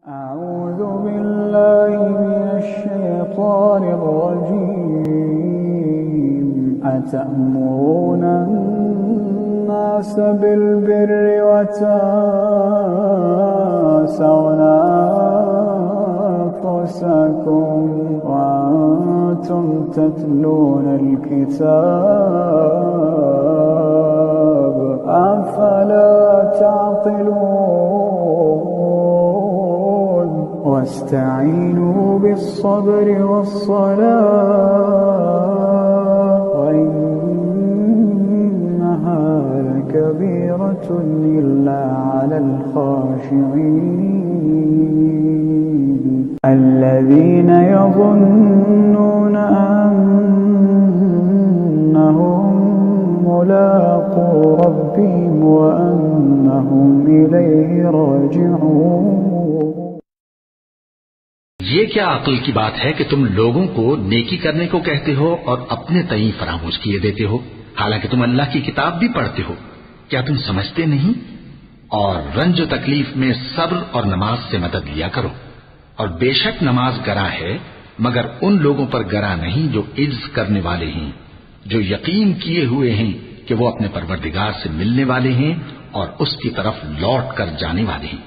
अऊज़ु बिल्लाहि मिनश्शैतानिर्रजीम अतअमुरूनन्नास बिल्बिर्रि वतंसौना अंफुसकुम वअंतुम तत्लूनल किताब अफला तअक़िलून वस्तईनू बिस्सब्रि वस्सलाह वइन्नहा लकबीरतुन इल्ला अलल खाशिईन अल्लज़ीन यज़ुन्नून अन्नहुम मुलाक़ू रब्बिहिम व अन्नहुम इलैहि राजिऊन। ये क्या अक्ल की बात है कि तुम लोगों को नेकी करने को कहते हो और अपने तई फरामोश किए देते हो, हालांकि तुम अल्लाह की किताब भी पढ़ते हो। क्या तुम समझते नहीं? और रंज व तकलीफ में सब्र और नमाज से मदद लिया करो। और बेशक नमाज गरा है, मगर उन लोगों पर गरा नहीं जो इज्ज करने वाले हैं, जो यकीन किए हुए हैं कि वो अपने परवरदिगार से मिलने वाले हैं और उसकी तरफ लौट कर जाने वाले हैं।